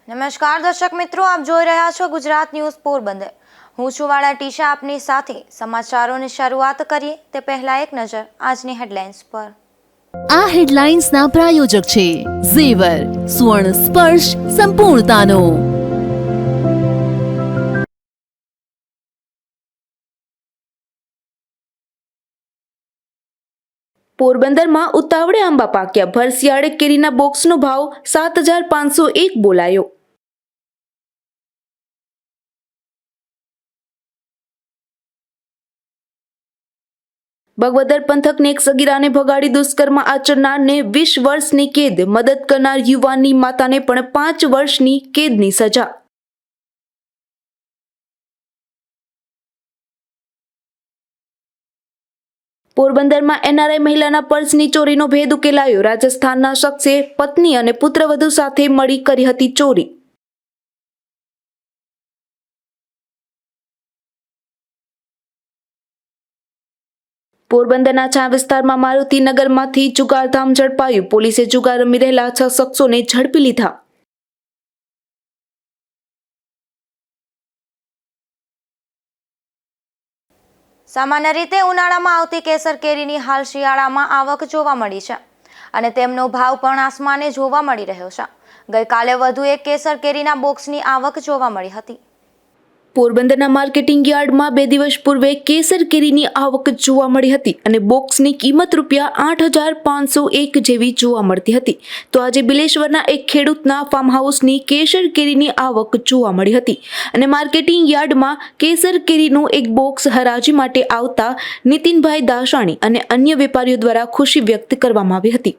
નમસ્કાર દર્શક મિત્રો, આપ જોઈ રહ્યા છો ગુજરાત ન્યૂઝ પોરબંદર। હું છું વાળા ટીશા આપની સાથે। સમાચારોની શરૂઆત કરીએ તે પહેલા એક નજર આજની હેડલાઇન્સ પર। આ હેડલાઇન્સના પ્રાયોજક છે ઝેવર, સ્વર્ણ સ્પર્શ સંપૂર્ણતાનો। પોરબંદરમાં ઉતાવળે આંબા પાક્યા। ભર શિયાળે કેરીના બોક્સનો ભાવ 7,501 બોલાયો। બગવદર પંથકની એક સગીરાને ભગાડી દુષ્કર્મ આચરનારને 20 વર્ષની કેદ, મદદ કરનાર યુવાનની માતાને પણ 5 વર્ષની કેદની સજા। પોરબંદરમાં એનઆરઆઈ મહિલાના પર્સની ચોરીનો ભેદ ઉકેલાયો। રાજસ્થાનના શખ્સે પત્ની અને પુત્રવધુ સાથે મળી કરી હતી ચોરી। પોરબંદરના છા વિસ્તારમાં મારુતિનગરમાંથી જુગારધામ ઝડપાયું। પોલીસે જુગાર રમી રહેલા 6 શખ્સોને ઝડપી લીધા। સામાન્ય રીતે ઉનાળામાં આવતી કેસર કેરીની હાલ શિયાળામાં આવક જોવા મળી છે અને તેમનો ભાવ પણ આસમાને જોવા મળી રહ્યો છે। ગઈકાલે વધુ એક કેસર કેરીના બોક્સની આવક જોવા મળી હતી। પોરબંદરના માર્કેટિંગ યાર્ડમાં 2 દિવસ પૂર્વે કેસર કેરીની આવક જોવા મળી હતી અને બોક્સની કિંમત ₹8,501 જેવી જોવા મળતી હતી। તો આજે બિલેશ્વરના એક ખેડૂતના ફાર્મ હાઉસની કેસર કેરીની આવક જોવા મળી હતી અને માર્કેટિંગ યાર્ડમાં કેસર કેરીનું એક બોક્સ હરાજી માટે આવતા નીતિનભાઈ દાસાણી અને અન્ય વેપારીઓ દ્વારા ખુશી વ્યક્ત કરવામાં આવી હતી।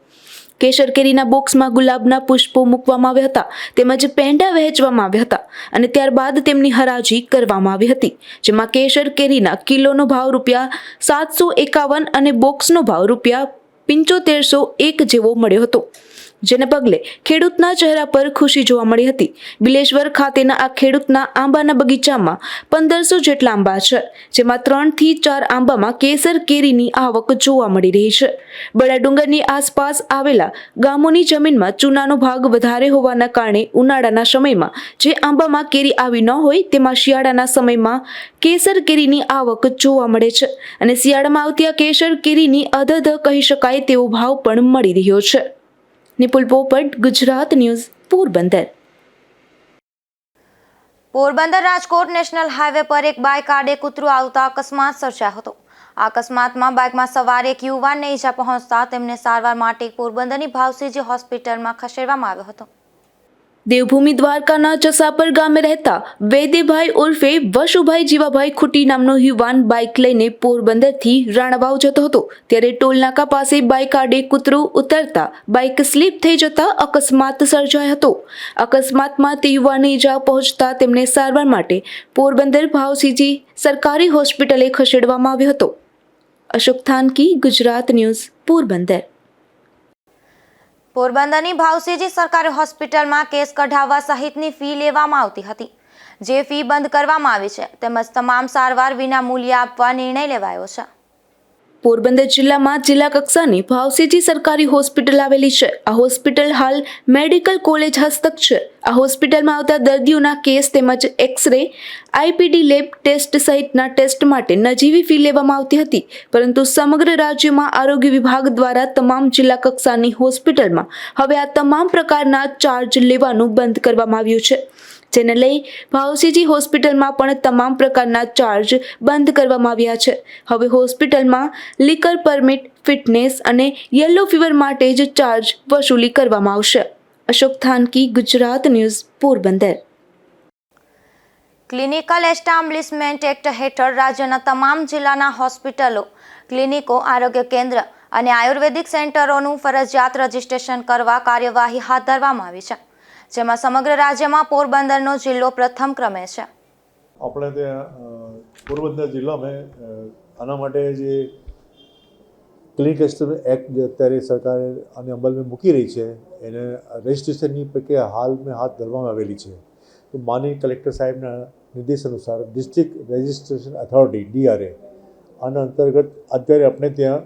કેસર કેરીના બોક્સમાં ગુલાબના પુષ્પો મૂકવામાં આવ્યા હતા તેમજ પેંડા વહેંચવામાં આવ્યા હતા અને ત્યારબાદ તેમની હરાજી કરવામાં આવી હતી, જેમાં કેસર કેરીના કિલોનો ભાવ ₹751 અને બોક્સનો ભાવ ₹7501 જેવો મળ્યો હતો, જેને પગલે ખેડૂતના ચહેરા પર ખુશી જોવા મળી હતી। બિલેશ્વર ખાતેના આ ખેડૂતના આંબાના બગીચામાં 1500 જેટલા આંબા છે, જેમાં 3 થી 4 આંબામાં કેસર કેરીની આવક જોવા મળી રહી છે। બળાડુંગરની આસપાસ આવેલા ગામોની જમીનમાં ચૂનાનો ભાગ વધારે હોવાના કારણે ઉનાળાના સમયમાં જે આંબામાં કેરી આવી ન હોય તેમાં શિયાળાના સમયમાં કેસર કેરીની આવક જોવા મળે છે અને શિયાળામાં આવતી આ કેસર કેરીની અધધ કહી શકાય તેવો ભાવ પણ મળી રહ્યો છે। નિપુલ પોપટ, Gujarat news, Porbandar. Porbandar Rajkot national highway પર એક બાઇક આડે કૂતરું આવતા અકસ્માત સર્જાયો હતો। આ અકસ્માતમાં બાઇકમાં સવાર એક યુવાનને ઈજા પહોંચતા તેમને સારવાર માટે પોરબંદરની ભાવસીજી હોસ્પિટલમાં ખસેડવામાં આવ્યો હતો। દેવભૂમિ દ્વારકાના ચસાપર ગામે રહેતા વૈદ્યભાઈ ઉર્ફે વશુભાઈ જીવાભાઈ ખુટી નામનો યુવાન બાઇક લઈને પોરબંદરથી રાણાવાવ જતો હતો, ત્યારે ટોલનાકા પાસે બાઇક આડે કૂતરું ઉતરતા બાઇક સ્લીપ થઈ જતા અકસ્માત સર્જાયો હતો। અકસ્માતમાં તે યુવાનને ઈજા પહોંચતા તેમને સારવાર માટે પોરબંદર ભાવસીજી સરકારી હોસ્પિટલે ખસેડવામાં આવ્યો હતો। અશોક થાનકી, ગુજરાત ન્યૂઝ, પોરબંદર। પોરબંદરની ભાવસીજી સરકારી હોસ્પિટલમાં કેસ કઢાવવા સહિતની ફી લેવામાં આવતી હતી, જે ફી બંધ કરવામાં આવી છે તેમજ તમામ સારવાર વિના મૂલ્યે આપવા નિર્ણય લેવાયો છે। પોરબંદર જિલ્લામાં જિલ્લા કક્ષાની ભાવસીજી સરકારી હોસ્પિટલ આવેલી છે। આ હોસ્પિટલ હાલ મેડિકલ કોલેજ હસ્તક છે। આ હોસ્પિટલમાં આવતા દર્દીઓના કેસ તેમજ એક્સરે, આઈપીડી લેબ ટેસ્ટ સહિતના ટેસ્ટ માટે નજીવી ફી લેવામાં આવતી હતી, પરંતુ સમગ્ર રાજ્યમાં આરોગ્ય વિભાગ દ્વારા તમામ જિલ્લા કક્ષાની હોસ્પિટલમાં હવે આ તમામ પ્રકારના ચાર્જ લેવાનું બંધ કરવામાં આવ્યું છે, જેને લઈ ભાવસીજી હોસ્પિટલમાં પણ તમામ પ્રકારના ચાર્જ બંધ કરવામાં આવ્યા છે। હવે હોસ્પિટલમાં લીકર પરમિટ, ફિટનેસ અને યલો ફીવર માટે જ ચાર્જ વસૂલી કરવામાં આવશે। Ashok Thanki, Gujarat news, Porbandar. Clinical establishment act હેઠળ રાજ્યના તમામ જિલ્લાના હોસ્પિટલો, ક્લિનિકો, આરોગ્ય કેન્દ્ર અને આયુર્વેદિક સેન્ટરોનું ફરજિયાત રજીસ્ટ્રેશન કરવા કાર્યવાહી હાથ ધરવામાં આવી છે, જેમાં સમગ્ર રાજ્યમાં પોરબંદરનો જિલ્લો પ્રથમ ક્રમે છે। આપણે ત્યાં પોરબંદર જિલ્લામાં આના માટે જે ક્લિનિક એસ્ટાબ્લિશમેન્ટ એક્ટ જે અત્યારે સરકારે આને અમલમાં મૂકી રહી છે એને રજિસ્ટ્રેશનની પ્રક્રિયા હાલમાં હાથ ધરવામાં આવેલી છે। તો માનનીય કલેક્ટર સાહેબના નિર્દેશ અનુસાર ડિસ્ટ્રિક્ટ રજિસ્ટ્રેશન ઓથોરિટી DRA આના અંતર્ગત અત્યારે આપણે ત્યાં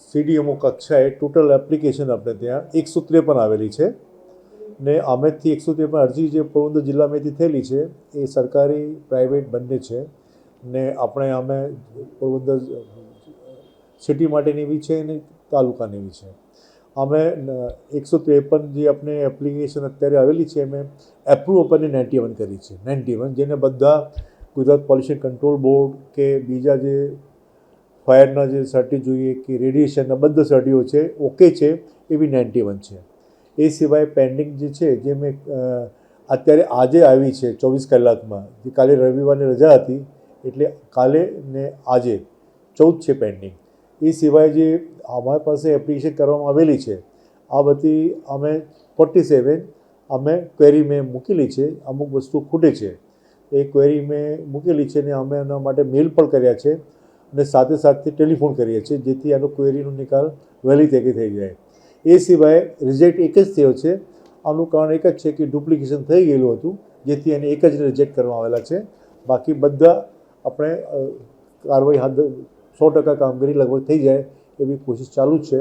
CDMO કક્ષાએ ટોટલ એપ્લિકેશન આપણે ત્યાં 153 આવેલી છે। ને અમેથી 153 અરજી જે પોરબંદર જિલ્લામાંથી થયેલી છે એ સરકારી પ્રાઇવેટ બંને છે ને આપણે અમે પોરબંદર સિટી માટેની બી છે અને તાલુકાની બી છે. અમે 153 જે આપણે એપ્લિકેશન અત્યારે આવેલી છે અમે એપ્રુવ ઉપરની 91 કરી છે. 91 જેને બધા ગુજરાત પોલ્યુશન કંટ્રોલ બોર્ડ કે બીજા જે ફાયરના જે સર્ટી જોઈએ કે રેડિયેશનના બધા સર્ટીઓ છે ઓકે છે એ બી 91 છે. એ સિવાય પેન્ડિંગ જે છે જે મેં અત્યારે આજે આવી છે 24 કલાકમાં, જે કાલે રવિવારની રજા હતી એટલે કાલે ને આજે 14 છે પેન્ડિંગ. એ સિવાય જે અમારી પાસે એપ્લિકેશન કરવામાં આવેલી છે આ બધી અમે 47 અમે ક્વેરી મેં મૂકેલી છે. અમુક વસ્તુ ખૂટે છે એ ક્વેરી મેં મૂકેલી છે ને અમે એના માટે મેલ પણ કર્યા છે અને સાથે સાથે ટેલિફોન કરીએ છીએ જેથી આનો ક્વેરીનો નિકાલ વહેલી તકે થઈ જાય. એ સિવાય રિજેક્ટ એક જ થયો છે. આનું કારણ એક જ છે કે ડુપ્લિકેશન થઈ ગયેલું હતું જેથી એને એક જ રિજેક્ટ કરવામાં આવેલા છે. બાકી બધા આપણે કાર્યવાહી 100% કામગીરી લગભગ થઈ જાય એવી કોશિશ ચાલુ જ છે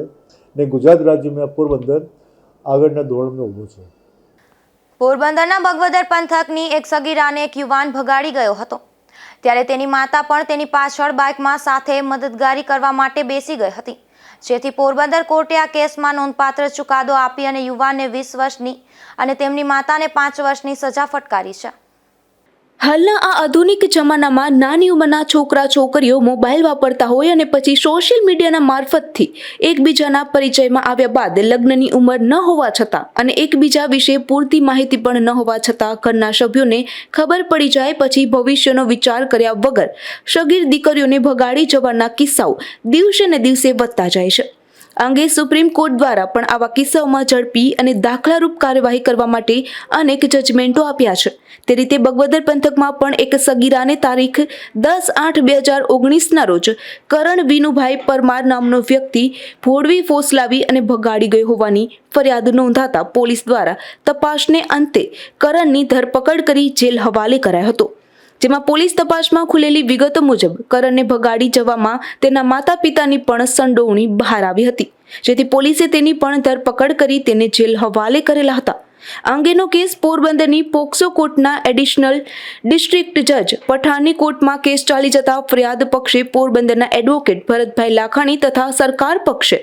ને ગુજરાત રાજ્યમાં પોરબંદર આગળના ધોરણમાં ઊભું છે. પોરબંદરના બગવદર પંથકની એક સગીરાને એક યુવાન ભગાડી ગયો હતો ત્યારે તેની માતા પણ તેની પાછળ બાઇકમાં સાથે મદદગારી કરવા માટે બેસી ગઈ હતી, જેથી પોરબંદર કોર્ટે આ કેસમાં નોંધપાત્ર ચુકાદો આપી અને યુવાનને 20 વર્ષની અને તેમની માતાને 5 વર્ષની સજા ફટકારી છે. હાલના આ આધુનિક જમાનામાં નાની ઉંમરના છોકરા છોકરીઓ મોબાઈલ વાપરતા હોય અને પછી સોશિયલ મીડિયાના મારફતથી એકબીજાના પરિચયમાં આવ્યા બાદ લગ્નની ઉંમર ન હોવા છતાં અને એકબીજા વિશે પૂરતી માહિતી પણ ન હોવા છતાં ઘરના સભ્યોને ખબર પડી જાય પછી ભવિષ્યનો વિચાર કર્યા વગર સગીર દીકરીઓને ભગાડી જવાના કિસ્સાઓ દિવસે ને દિવસે વધતા જાય છે. અંગે સુપ્રીમ કોર્ટ દ્વારા પણ આવા કિસ્સાઓમાં ઝડપી અને દાખલારૂપ કાર્યવાહી કરવા માટે અનેક જજમેન્ટો આપ્યા છે. તે રીતે બગવદર પંથકમાં પણ એક સગીરાને તારીખ 10/8/2019ના રોજ કરણ વિનુભાઈ પરમાર નામનો વ્યક્તિ ભોળવી ફોસલાવી અને ભગાડી ગયો હોવાની ફરિયાદ નોંધાતા પોલીસ દ્વારા તપાસને અંતે કરણની ધરપકડ કરી જેલ હવાલે કરાયો હતો. જેમાં પોલીસ તપાસમાં ખુલેલી વિગતો મુજબ કરણને ભગાડી જવામાં તેના માતા પિતાની પણ સંડોવણી બહાર આવી હતી, જેથી પોલીસે તેની પણ ધરપકડ કરી તેને જેલ હવાલે કરેલા હતા. અંગેનો કેસ પોરબંદરની પોક્સો કોર્ટના એડિશનલ ડિસ્ટ્રિક્ટ જજ પઠાણની કોર્ટમાં કેસ ચાલી જતા ફરિયાદ પક્ષે પોરબંદરના એડવોકેટ ભરતભાઈ લાખાણી તથા સરકાર પક્ષે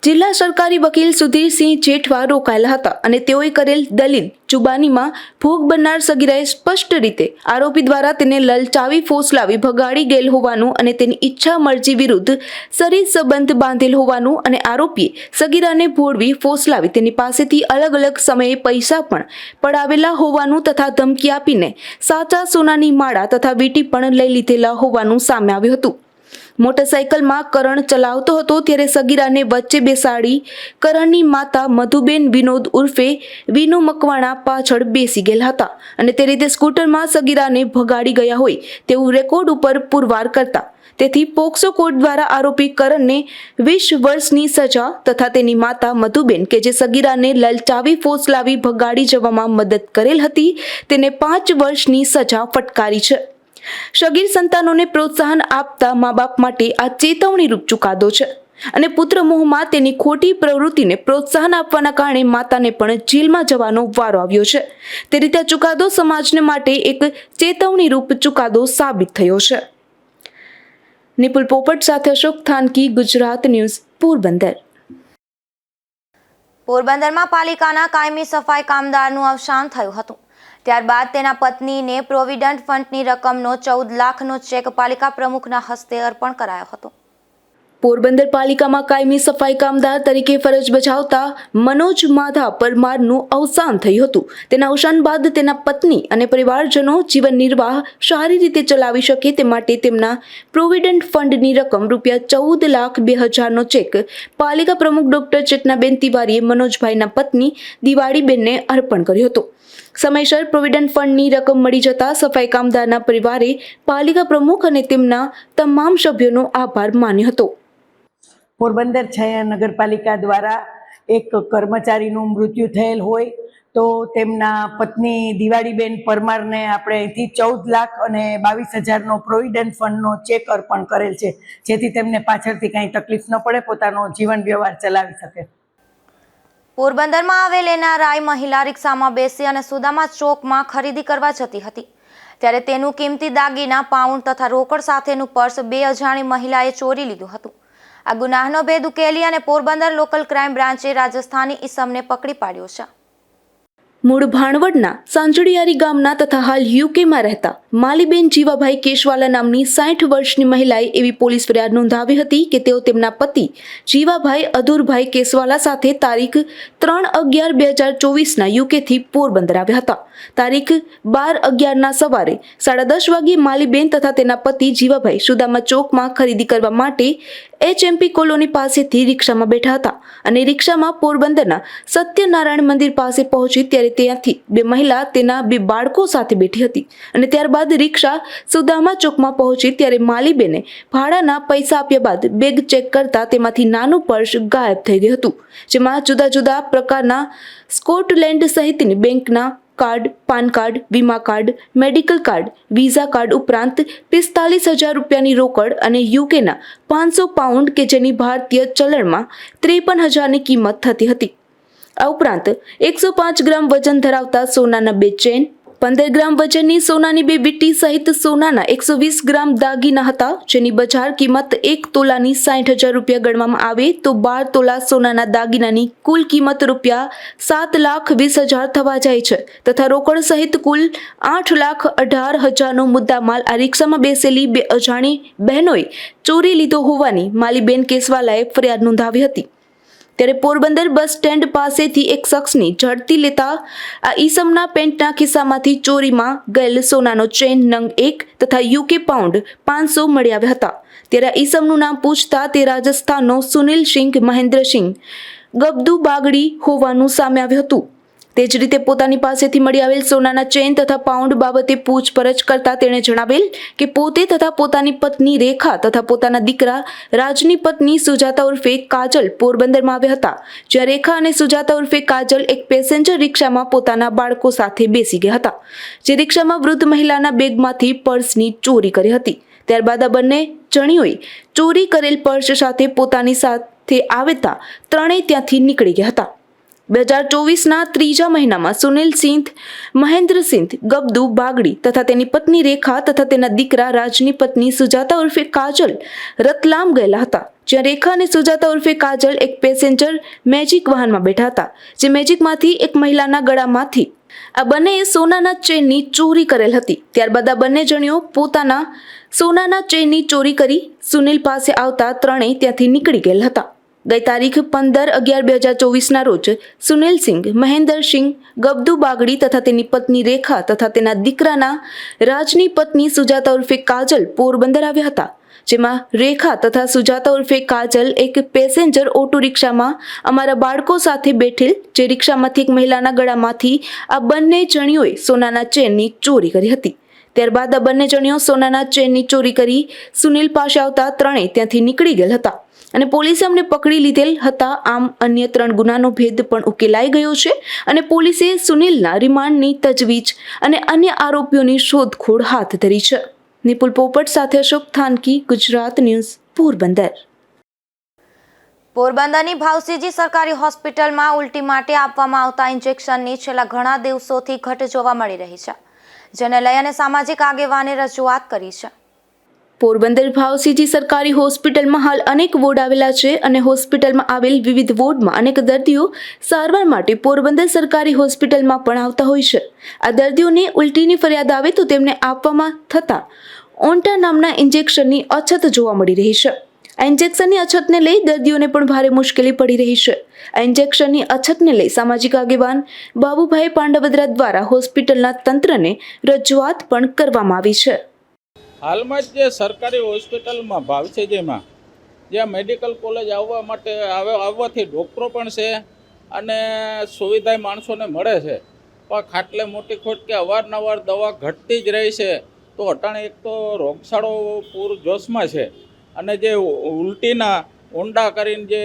જિલ્લા સરકારી વકીલ સુધીરસિંહ જેઠવા રોકાયેલા હતા અને તેઓએ કરેલ દલીલ જુબાનીમાં ભોગ બનનાર સગીરાએ સ્પષ્ટ રીતે આરોપી દ્વારા તેને લલચાવી ફોસલાવી ભગાડી ગયેલ હોવાનું અને તેની ઈચ્છા મરજી વિરુદ્ધ શરીર સંબંધ બાંધેલ હોવાનું અને આરોપીએ સગીરાને ભોળવી ફોસલાવી તેની પાસેથી અલગ અલગ સમયે પૈસા પણ પડાવેલા હોવાનું તથા ધમકી આપીને સાચા સોનાની માળા તથા વીંટી પણ લઈ લીધેલા હોવાનું સામે આવ્યું હતું. મોટરસાઇકલમાં કરણ ચલાવતો હતો ત્યારે સગીરાને વચ્ચે બેસાડી કરણની માતા મધુબેન વિનોદ ઉર્ફે વિનુ મકવાણા પાછળ બેસી ગયેલા હતા અને તે રીતે સ્કૂટરમાં સગીરાને ભગાડી ગયા હોય તેવું રેકોર્ડ ઉપર પુરવાર કરતા તેથી પોક્સો કોર્ટ દ્વારા આરોપી કરણને 20 વર્ષની સજા તથા તેની માતા મધુબેન કે જે સગીરાને લલચાવી ફોસલાવી ભગાડી જવામાં મદદ કરેલ હતી તેને 5 વર્ષની સજા ફટકારી છે. સગીર સંતાનોને પ્રોત્સાહન આપતા મા બાપ માટે આ ચેતવણીરૂપ ચુકાદો છે અને પુત્ર મોહમાં તેની ખોટી પ્રવૃત્તિને પ્રોત્સાહન આપવાના કારણે માતાને પણ જેલમાં જવાનો વારો આવ્યો છે. તે રીતે આ ચુકાદો સમાજને માટે એક ચેતવણીરૂપ ચુકાદો સાબિત થયો છે. નિપુલ પોપટ સાથે અશોક થાનકી, ગુજરાત ન્યૂઝ, પોરબંદર. પોરબંદરમાં પાલિકાના કાયમી સફાઈ કામદારનું અવસાન થયું હતું. ત્યારબાદ તેના પત્નીને પ્રોવિડન્ટ ફંડની રકમનો 14 લાખનો ચેક પાલિકા પ્રમુખના હસ્તે અર્પણ કરાયો હતો. પોરબંદર પાલિકામાં કાયમી સફાઈ કામદાર તરીકે ફરજ બજાવતા મનોજ માધા પરમારનું અવસાન થયું હતું. તેના અવસાન બાદ તેના પત્ની અને પરિવારજનો જીવન નિર્વાહ સારી રીતે ચલાવી શકે તે માટે તેમના પ્રોવિડન્ટ ફંડની રકમ ₹14,02,000નો ચેક પાલિકા પ્રમુખ ડોક્ટર ચેતનાબેન તિવારીએ મનોજભાઈના પત્ની દિવાળીબેનને અર્પણ કર્યો હતો. સમયસર પ્રોવિડન્ટ ફંડની રકમ મળી જતા સફાઈ કામદારના પરિવારે પાલિકા પ્રમુખ અને તેમના તમામ સભ્યોનો આભાર માન્યો હતો. પોરબંદર નગરપાલિકા દ્વારા એક કર્મચારીનું મૃત્યુ થયેલ હોય તો તેમના પત્ની દિવાળીબેન પરમારને આપણે અહીંથી 14 લાખ અને 22,000નો પ્રોવિડન્ટ ફંડનો ચેક અર્પણ કરેલ છે, જેથી તેમને પાછળથી કાંઈ તકલીફ ન પડે, પોતાનો જીવન વ્યવહાર ચલાવી શકે. પોરબંદરમાં આવેલ એનઆરઆઈ મહિલા રિક્ષામાં બેસી અને સુદામા ચોકમાં ખરીદી કરવા જતી હતી ત્યારે તેનું કિંમતી દાગીના પાઉન્ડ તથા રોકડ સાથેનું પર્સ બે અજાણી મહિલાએ ચોરી લીધું હતું. આ ગુનાહનો ભેદ ઉકેલી અને પોરબંદર લોકલ ક્રાઇમ બ્રાન્ચે રાજસ્થાની ઈસમને પકડી પાડ્યો છે. મૂળ ભાણવડના સાંજળિયારી ગામના તથા હાલ યુકેમાં રહેતા માલીબેન જીવાભાઈ કેશવાલા નામની 60 વર્ષની મહિલાએ એવી પોલીસ ફરિયાદ નોંધાવી હતી કે તેઓ તેમના પતિ જીવાભાઈ અધુરભાઈ કેશવાલા સાથે તારીખ 3/11/2024ના યુકેથી પોરબંદર આવ્યા હતા. તારીખ 12/11ના સવારે 10:30 વાગ્યે માલીબેન તથા તેના પતિ જીવાભાઈ સુદામા ચોકમાં ખરીદી કરવા માટે HMP કોલોની પાસેથી રિક્ષામાં બેઠા હતા અને રિક્ષામાં પોરબંદરના સત્યનારાયણ મંદિર પાસે પહોંચી ત્યારે ત્યાંથી બે મહિલા તેના બે બાળકો સાથે બેઠી હતી અને ત્યારબાદ રિક્ષા સુદામા ચોકમાં પહોંચી ત્યારે માલીબેને ભાડાના પૈસા આપ્યા બાદ બેગ ચેક કરતા તેમાંથી નાનું પર્સ ગાયબ થઈ ગયું હતું, જેમાં જુદા જુદા પ્રકારના સ્કોટલેન્ડ સહિતની બેંકના કાર્ડ, પાન કાર્ડ, વીમા card, medical card, visa card ઉપરાંત 45,000 રૂપિયાની રોકડ અને યુકેના 500 પાઉન્ડ કે જેની ભારતીય ચલણમાં 53,000ની કિંમત થતી હતી. આ ઉપરાંત 105 ગ્રામ વજન ધરાવતા સોનાના 2 ચેન, 15 ગ્રામ વજનની સોનાની 2 વીંટી સહિત સોનાના 120 ગ્રામ દાગીના હતા, જેની બજાર કિંમત 1 તોલાની 60,000 રૂપિયા ગણવામાં આવે તો 12 તોલા સોનાના દાગીનાની કુલ કિંમત રૂપિયા 7,20,000 થવા જાય છે તથા રોકડ સહિત કુલ 8,18,000નો મુદ્દામાલ આ રિક્ષામાં બેસેલી બે અજાણી બહેનોએ ચોરી લીધો હોવાની માલીબેન કેશવાલાએ ફરિયાદ નોંધાવી હતી. ત્યારે પોરબંદર બસ સ્ટેન્ડ પાસેથી એક શખ્સની ઝડપી લેતા આ ઈસમના પેન્ટના ખિસ્સામાંથી ચોરીમાં ગયેલ સોનાનો ચેન નંગ 1 તથા યુકે પાઉન્ડ 500 મળી આવ્યા હતા. ત્યારે આ ઈસમનું નામ પૂછતા તે રાજસ્થાનનો સુનિલ સિંહ મહેન્દ્રસિંહ ગબદુ બાગડી હોવાનું સામે આવ્યું હતું. તે જ રીતે પોતાની પાસેથી મળી આવેલ સોનાના ચેન તથા પાઉન્ડ બાબતે પૂછપરછ કરતા તેણે જણાવેલ કે પોતે તથા પોતાની પત્ની રેખા તથા પોતાના દીકરા રાજની પત્ની સુજાતા ઉર્ફે કાજલ પોરબંદરમાં આવ્યા હતા, જ્યાં રેખા અને સુજાતા ઉર્ફે કાજલ એક પેસેન્જર રિક્ષામાં પોતાના બાળકો સાથે બેસી ગયા હતા, જે રિક્ષામાં વૃદ્ધ મહિલાના બેગમાંથી પર્સની ચોરી કરી હતી. ત્યારબાદ આ બંને જણીઓએ ચોરી કરેલ પર્સ સાથે પોતાની સાથે આવતા ત્રણેય ત્યાંથી નીકળી ગયા હતા. 2024ના ત્રીજા મહિનામાં સુનિલ સિંહ મહેન્દ્રસિંહ ગબદુ બાગડી તથા તેની પત્ની રેખા તથા તેના દીકરા રાજની પત્ની સુજાતા ઉર્ફે કાજલ રતલામ ગયેલા હતા, જ્યાં રેખા અને સુજાતા ઉર્ફે કાજલ એક પેસેન્જર મેજિક વાહનમાં બેઠા હતા, જે મેજિકમાંથી એક મહિલાના ગળામાંથી આ બંનેએ સોનાના ચેનની ચોરી કરેલ હતી. ત્યારબાદ આ બંને જણીઓ પોતાના સોનાના ચેનની ચોરી કરી સુનિલ પાસે આવતા ત્રણેય ત્યાંથી નીકળી ગયેલ હતા. ગઈ તારીખ 15/11/2024ના રોજ સુનિલ સિંહ મહેન્દ્રસિંહ ગબદુ બાગડી તથા તેની પત્ની રેખા તથા તેના દીકરાના રાજની પત્ની સુજાતા ઉર્ફે કાજલ પોરબંદર આવ્યા હતા, જેમાં રેખા તથા સુજાતા ઉર્ફે કાજલ એક પેસેન્જર ઓટો રિક્ષામાં અમારા બાળકો સાથે બેઠેલ, જે રિક્ષામાંથી એક મહિલાના ગળામાંથી આ બંને જણીઓએ સોનાના ચેનની ચોરી કરી હતી. ત્યારબાદ આ બંને જણીઓ સોનાના ચેનની ચોરી કરી સુનિલ પાસે આવતા ત્રણેય ત્યાંથી નીકળી ગયેલ હતા અને પોલીસે અમને પકડી લીધેલ હતા. આમ અન્ય 3 ગુનાનો ભેદ પણ ઉકેલાઈ ગયો છે અને પોલીસે સુનિલના રિમાન્ડની તજવીજ અને અન્ય આરોપીઓની શોધખોળ હાથ ધરી છે. નિપુલ પોપટ સાથે અશોક થાનકી, ગુજરાત ન્યૂઝ, પોરબંદર. પોરબંદરની ભાવસીજી સરકારી હોસ્પિટલમાં ઉલટી માટે આપવામાં આવતા ઇન્જેક્શનની છેલ્લા ઘણા દિવસોથી ઘટ જોવા મળી રહી છે, જેને લઈ અને સામાજિક આગેવાને રજૂઆત કરી છે. પોરબંદર ભાવસીજી સરકારી હોસ્પિટલમાં હાલ અનેક વોર્ડ આવેલા છે અને હોસ્પિટલમાં આવેલ વિવિધ વોર્ડમાં અનેક દર્દીઓ સારવાર માટે પોરબંદર સરકારી હોસ્પિટલમાં પણ આવતા હોય છે. આ દર્દીઓને ઉલટીની ફરિયાદ આવે તો તેમને આપવામાં થતા ઓન્ટા નામના ઇન્જેક્શનની અછત જોવા મળી રહી છે. આ ઇન્જેક્શનની અછતને લઈ દર્દીઓને પણ ભારે મુશ્કેલી પડી રહી છે. આ ઇન્જેક્શનની અછતને લઈ સામાજિક આગેવાન બાબુભાઈ પાંડવદરા દ્વારા હોસ્પિટલના તંત્રને રજૂઆત પણ કરવામાં આવી છે. હાલમાં જ જે સરકારી હોસ્પિટલમાં ભાવસીજીમાં જ્યાં મેડિકલ કોલેજ આવવાથી ડૉક્ટરો પણ છે અને સુવિધા માણસોને મળે છે, પણ ખાટલે મોટી ખોટ કે અવારનવાર દવા ઘટતી જ રહી છે. તો અટાણે એક તો રોગચાળો પૂરજોશમાં છે અને જે ઉલટીના ઊંડા કરીને જે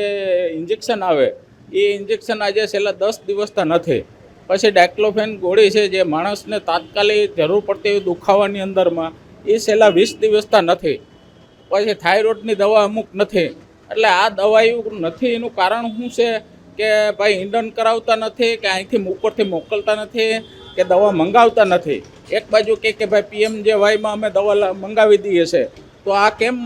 ઇન્જેક્શન આવે એ ઇન્જેક્શન આજે છેલ્લા 10 દિવસથી નથી. પછી ડાયક્લોફેન ગોળી છે જે માણસને તાત્કાલિક જરૂર પડતી હોય દુખાવાની અંદરમાં, એ છેલ્લા 20 દિવસથી નથી. પછી થાઇરોઇડની દવા અમુક નથી. એટલે આ દવાઓ નથી એનું કારણ શું છે કે ભાઈ ઇન્ડન કરાવતા નથી, કે અહીંથી ઉપરથી મોકલતા નથી, કે દવા મંગાવતા નથી. એક બાજુ કે ભાઈ PMJYમાં અમે દવા મંગાવી દઈએ છે, તો આ કેમ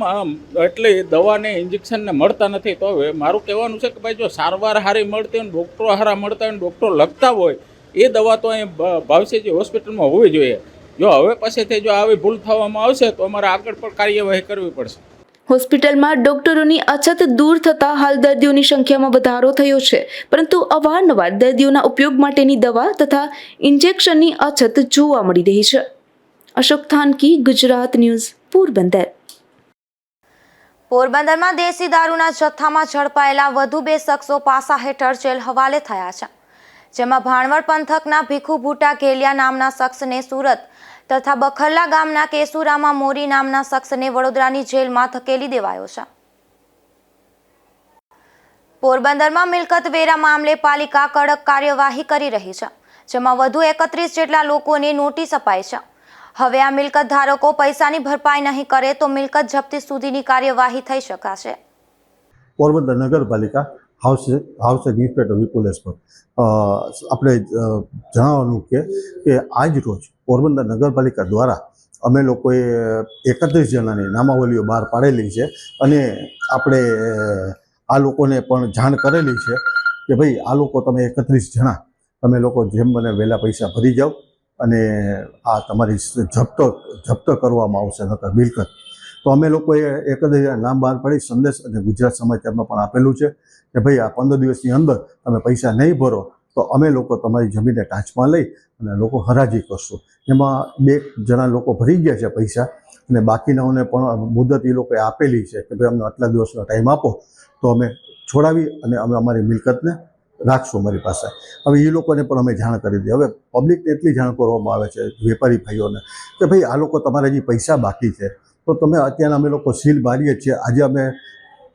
એટલી દવાને ઇન્જેક્શનને મળતા નથી? તો હવે મારું કહેવાનું છે કે ભાઈ જો સારવાર સારી મળતી હોય, ડૉક્ટરો સારા મળતા હોય, ડૉક્ટરો લખતા હોય, એ દવા તો અહીં ભાવસેજી હોસ્પિટલમાં હોવી જોઈએ. જો હવે પછીથી જો આવી ભૂલ થવામાં આવશે તો અમારે આગળ પણ કાર્યવાહી કરવી પડશે. હોસ્પિટલમાં ડોક્ટરોની અછત દૂર થતાં હાલ દર્દીઓની સંખ્યામાં વધારો થયો છે, પરંતુ અવારનવાર દર્દીઓના ઉપયોગ માટેની દવા તથા ઇન્જેક્શનની અછત જોવા મળી રહી છે. અશોક થાનકી, ગુજરાત ન્યૂઝ, પોરબંદર. પોરબંદરમાં દેશી દારૂના જથ્થામાં ઝડપાયેલા વધુ 2 શખ્સો પાસા હેઠળ જેલ હવાલે થયા છે, જેમાં ભાણવડ પંથકના ભીખુ ભૂટા ઘેલિયા નામના શખ્સને સુરત તથા બખરલા ગામના કેસુરામા મોરી નામના શખ્સને વડોદરાની જેલમાં ધકેલી દેવાયો છે. પોરબંદરમાં મિલકત વેરા મામલે પાલિકા કડક કાર્યવાહી કરી રહી છે, જેમાં વધુ 31 જેટલા લોકોને નોટિસ અપાઈ છે. હવે આ મિલકત ધારકો પૈસાની ભરપાઈ નહીં કરે તો મિલકત જપ્તી સુધીની કાર્યવાહી થઈ શકાશે. પોરબંદર નગરપાલિકા હાઉસિંગ ઇન્સ્પેક્ટર વિપુલ એસ પર આપણે જણાવવાનું કે આજ રોજ પોરબંદર નગરપાલિકા દ્વારા અમે લોકોએ 31 જણાની નામાવલીઓ બહાર પાડેલી છે અને આપણે આ લોકોને પણ જાણ કરેલી છે કે ભાઈ આ લોકો તમે 31 જણા તમે લોકો જેમ બને વહેલા પૈસા ભરી જાઓ અને આ તમારી જપ્ત કરવામાં આવશે નકર મિલકત. તો અમે લોકોએ 31 નામ બહાર પાડી સંદેશ અને ગુજરાત સમાચારમાં પણ આપેલું છે કે ભાઈ આ 15 દિવસની અંદર તમે પૈસા નહીં ભરો તો અમે લોકો તમારી જમીનને ટાંચમાં લઈ અને લોકો હરાજી કરશું. એમાં 2 જણા લોકો ભરી ગયા છે પૈસા અને બાકીનાઓને પણ મુદત એ લોકોએ આપેલી છે કે ભાઈ અમને આટલા દિવસનો ટાઈમ આપો તો અમે છોડાવી અને અમે અમારી મિલકતને રાખશું અમારી પાસે. હવે એ લોકોને પણ અમે જાણ કરી દીધી. હવે પબ્લિકને એટલી જાણ કરવામાં આવે છે વેપારી ભાઈઓને કે ભાઈ આ લોકો તમારે જે પૈસા બાકી છે તો તમે અત્યારે અમે લોકો સીલ મારીએ છીએ. આજે અમે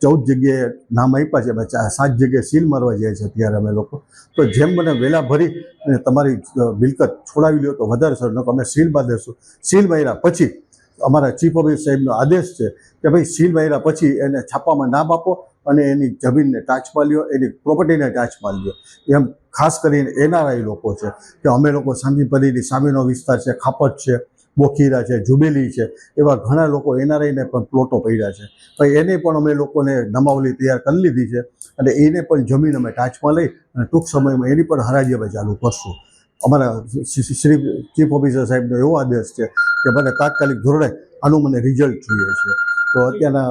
14 જગ્યાએ નામ આપ્યા છે, અમે 7 જગ્યાએ સીલ મારવા જઈએ છીએ અત્યારે અમે લોકો. તો જેમ મને વહેલા ભરી અને તમારી મિલકત છોડાવી લ્યો તો વધારે સારું, નકર અમે સીલ બાંધીશું. સીલ માર્યા પછી અમારા ચીફ ઓફિસર સાહેબનો આદેશ છે કે ભાઈ સીલ માર્યા પછી એને છાપામાં નામ આપો અને એની જમીનને ટાચમાં લ્યો, એની પ્રોપર્ટીને ટાચમાં લ્યો. એમ ખાસ કરીને NRI લોકો છે કે અમે લોકો સાંદીપરીની સામેનો વિસ્તાર છે, ખાપટ છે, બોખીરા છે, જુબેલી છે, એવા ઘણા લોકો NRIને પણ પ્લોટો પડ્યા છે. ભાઈ એને પણ અમે લોકોને નામાવલી તૈયાર કરી લીધી છે અને એને પણ જમીન અમે ટાચમાં લઈ અને ટૂંક સમયમાં એની પણ હરાજી અમે ચાલુ કરશું. અમારા શ્રી ચીફ ઓફિસર સાહેબનો એવો આદેશ છે કે મને તાત્કાલિક ધોરણે આનું મને રિઝલ્ટ જોઈએ છે. તો અત્યારના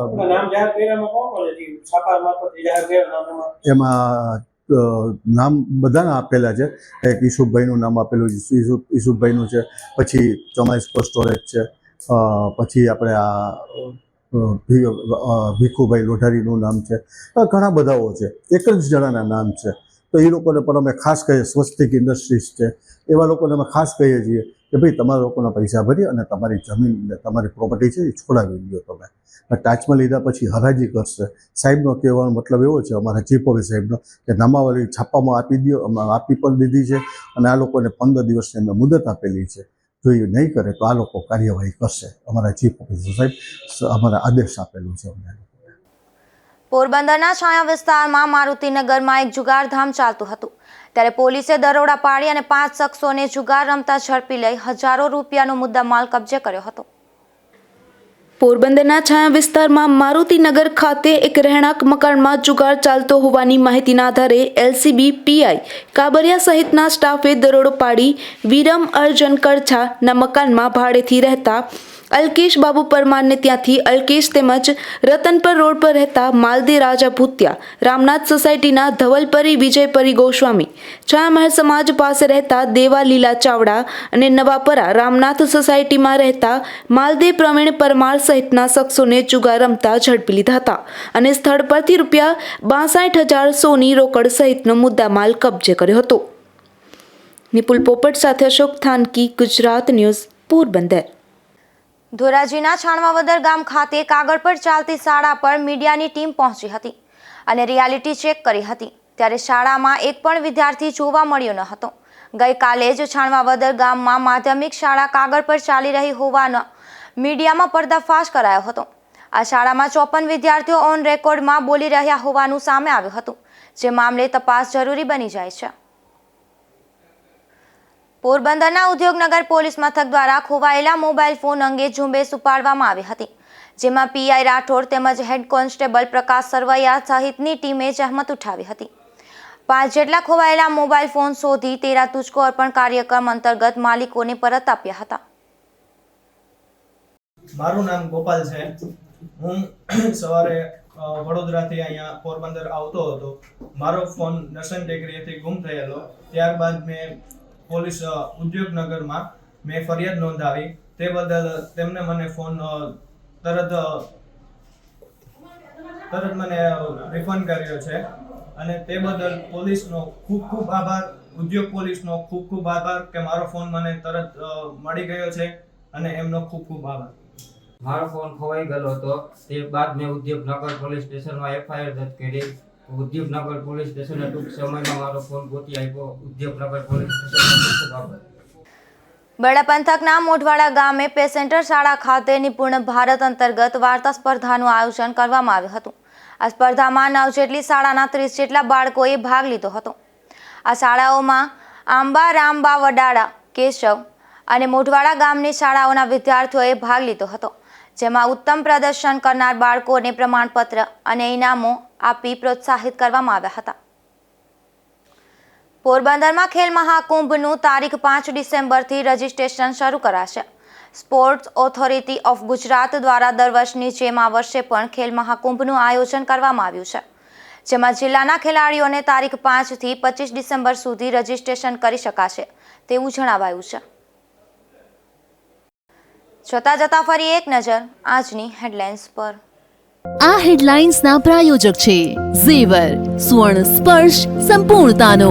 એમાં નામ બધાના આપેલા છે. એક ઈસુભાઈનું નામ આપેલું છે, ઈસુભાઈનું છે, પછી ચોમાઈસ સ્ટોરેજ છે, પછી આપણે આ ભીખુભાઈ લોઢારીનું નામ છે, ઘણા બધાઓ છે. 31 જણાના નામ છે. તો એ લોકોને પણ અમે ખાસ કહીએ, સ્વસ્તિક ઇન્ડસ્ટ્રીઝ છે, એવા લોકોને અમે ખાસ કહીએ છીએ કે ભાઈ તમારા લોકોના પૈસા ભરી અને તમારી જમીન તમારી પ્રોપર્ટી છે એ છોડાવી લ્યો. તમે ટાચમાં લીધા પછી હરાજી કરશે. સાહેબનો કહેવાનો મતલબ એવો છે, અમારા ચીફ ઓફિસર સાહેબનો, કે નામાવલી છાપામાં આપી દો. અમે આપી પણ દીધી છે અને આ લોકોને 15 દિવસની અમે મુદત આપેલી છે. જો એ નહીં કરે તો આ લોકો કાર્યવાહી કરશે. અમારા ચીફ ઓફિસર સાહેબ અમારા આદેશ આપેલું છે અમને. પોરબંદરના છાયા વિસ્તારમાં મારુતિનગરમાં એક જુગારધામ ચાલતું હતું, ત્યારે પોલીસે દરોડા પાડી અને 5 શખ્સોને જુગાર રમતા ઝડપી લઈ હજારો રૂપિયાનો મુદ્દામાલ કબજે કર્યો હતો. પોરબંદરના છાયા વિસ્તારમાં મારુતિનગર ખાતે એક રહેણાંક મકાનમાં જુગાર ચાલતો હોવાની માહિતીના આધારે LCB PI કાબરિયા સહિતના સ્ટાફે દરોડો પાડી વિરમ અર્જન કરછાના મકાનમાં ભાડેથી રહેતા અલ્કેશ બાબુ પરમારને ત્યાંથી અલ્કેશ તેમજ રતનપર રોડ પર રહેતા માલદે રાજા ભૂત્યા, રામનાથ સોસાયટીના ધવલપરી વિજયપરી ગોસ્વામી, છાયામહેલ સમાજ પાસે રહેતા દેવા લીલા ચાવડા અને નવાપરા રામનાથ સોસાયટીમાં રહેતા માલદે પ્રવીણ પરમાર સહિતના શખ્સોને જુગાર રમતા ઝડપી લીધા હતા અને સ્થળ પરથી ₹62,000 સોની રોકડ સહિતનો મુદ્દામાલ કબજે કર્યો હતો. નિપુલ પોપટ સાથે અશોક થાનકી, ગુજરાત ન્યૂઝ, પોરબંદર. ધોરાજીના છાણવાવદર ગામ ખાતે કાગળ પર ચાલતી શાળા પર મીડિયાની ટીમ પહોંચી હતી અને રિયાલિટી ચેક કરી હતી, ત્યારે શાળામાં એક પણ વિદ્યાર્થી જોવા મળ્યો ન હતો. ગઈકાલે જ છાણવાવદર ગામમાં માધ્યમિક શાળા કાગળ પર ચાલી રહી હોવાનો મીડિયામાં પર્દાફાશ કરાયો હતો. આ શાળામાં 54 વિદ્યાર્થીઓ ઓન રેકોર્ડમાં બોલી રહ્યા હોવાનું સામે આવ્યું હતું, જે મામલે તપાસ જરૂરી બની જાય છે. પોરબંદરના ઉદ્યોગનગર પોલીસ મથક દ્વારા ખોવાયેલા મોબાઈલ ફોન અંગે ઝુંબેશ ઉપાડવામાં આવી હતી, જેમાં પીઆઈ રાઠોડ તેમજ હેડ કોન્સ્ટેબલ પ્રકાશ સરવૈયા સહિતની ટીમે જહેમત ઉઠાવી હતી. 5 જેટલા ખોવાયેલા મોબાઈલ ફોન શોધી તેરા તુજકો અર્પણ કાર્યક્રમ અંતર્ગત માલિકોને પરત આપ્યા હતા. મારું નામ ગોપાલ છે. હું સવારે વડોદરાથી અહીંયા પોરબંદર આવતો હતો. મારો ફોન નરસન ટેકરીએથી ગુમ થયેલો. ત્યારબાદ મેં પોલીસ ઉદ્યોગનગરમાં મેં ફરિયાદ નોંધાવી. તે બદલ તેમને મને ફોન તરત મને રિફંડ કર્યો છે અને તે બદલ પોલીસનો ખૂબ ખૂબ આભાર, ઉદ્યોગ પોલીસનો ખૂબ ખૂબ આભાર કે મારો ફોન મને તરત મળી ગયો છે અને એમનો ખૂબ ખૂબ આભાર. મારો ફોન ખોવાઈ ગયેલો હતો. તે બાદ મેં ઉદ્યોગનગર પોલીસ સ્ટેશનમાં એફઆઈઆર દર્જ કરી. ઉદ્યોગનગર પોલીસ સ્ટેશને ટૂંક સમયમાં મારો ફોન ગોતી આપ્યો. ઉદ્યોગનગર પોલીસ સ્ટેશનનો ખૂબ ખૂબ આભાર. બરડા પંથકના મોઢવાડા ગામે પેસેન્જર શાળા ખાતે નિપુણ ભારત અંતર્ગત વાર્તા સ્પર્ધાનું આયોજન કરવામાં આવ્યું હતું. આ સ્પર્ધામાં 9 જેટલી શાળાના 30 જેટલા બાળકોએ ભાગ લીધો હતો. આ શાળાઓમાં આંબા રામબા વડાળા, કેશવ અને મોઢવાડા ગામની શાળાઓના વિદ્યાર્થીઓએ ભાગ લીધો હતો, જેમાં ઉત્તમ પ્રદર્શન કરનાર બાળકોને પ્રમાણપત્ર અને ઇનામો આપી પ્રોત્સાહિત કરવામાં આવ્યા હતા. પોરબંદરમાં ખેલ મહાકુંભનું તારીખ 5 ડિસેમ્બરથી રજીસ્ટ્રેશન શરૂ કરાશે. સ્પોર્ટ્સ ઓથોરિટી ઓફ ગુજરાત દ્વારા દર વર્ષની જેમ આ વર્ષે પણ ખેલ મહાકુંભનું આયોજન કરવામાં આવ્યું છે, જેમાં જિલ્લાના ખેલાડીઓને તારીખ 5 થી 25 ડિસેમ્બર સુધી રજીસ્ટ્રેશન કરી શકાશે તેવું જણાવાયું છે. જોતા જતા ફરી એક નજર આજની હેડલાઇન્સ પર. આ હેડલાઇન્સના પ્રાયોજક છે ઝેવર, સુવર્ણ સ્પર્શ સંપૂર્ણતાનો.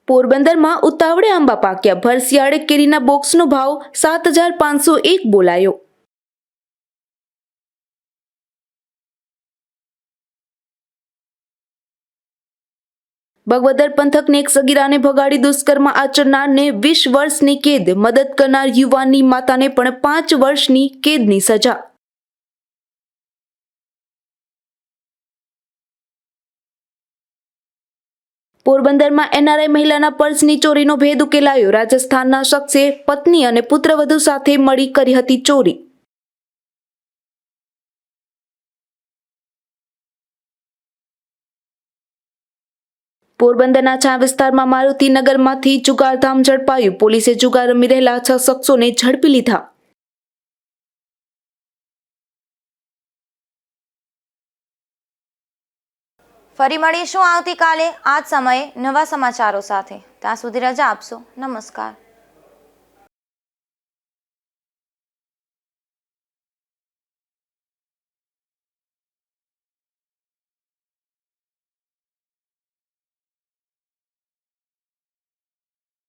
પોરબંદરમાં ઉતાવળે આંબા પાક્યા. ભર શિયાળે કેરીના બોક્સનો ભાવ 7,501 બોલાયો. બગવદર પંથકને એક સગીરાને ભગાડી દુષ્કર્મ આચરનારને 20 વર્ષની કેદ, મદદ કરનાર યુવાનની માતાને પણ 5 વર્ષની કેદની સજા. પોરબંદરમાં એનઆરઆઈ મહિલાના પર્સની ચોરીનો ભેદ ઉકેલાયો. રાજસ્થાનના શખ્સે પત્ની અને પુત્રવધુ સાથે મળી કરી હતી ચોરી. પોરબંદરના ચા વિસ્તારમાં મારુતિનગરમાંથી જુગારધામ ઝડપાયું. પોલીસે જુગાર રમી રહેલા 6 શખ્સોને ઝડપી લીધા. ફરી મળીશું આવતીકાલે આ જ સમયે નવા સમાચારો સાથે. ત્યાં સુધી રજા આપશો. નમસ્કાર.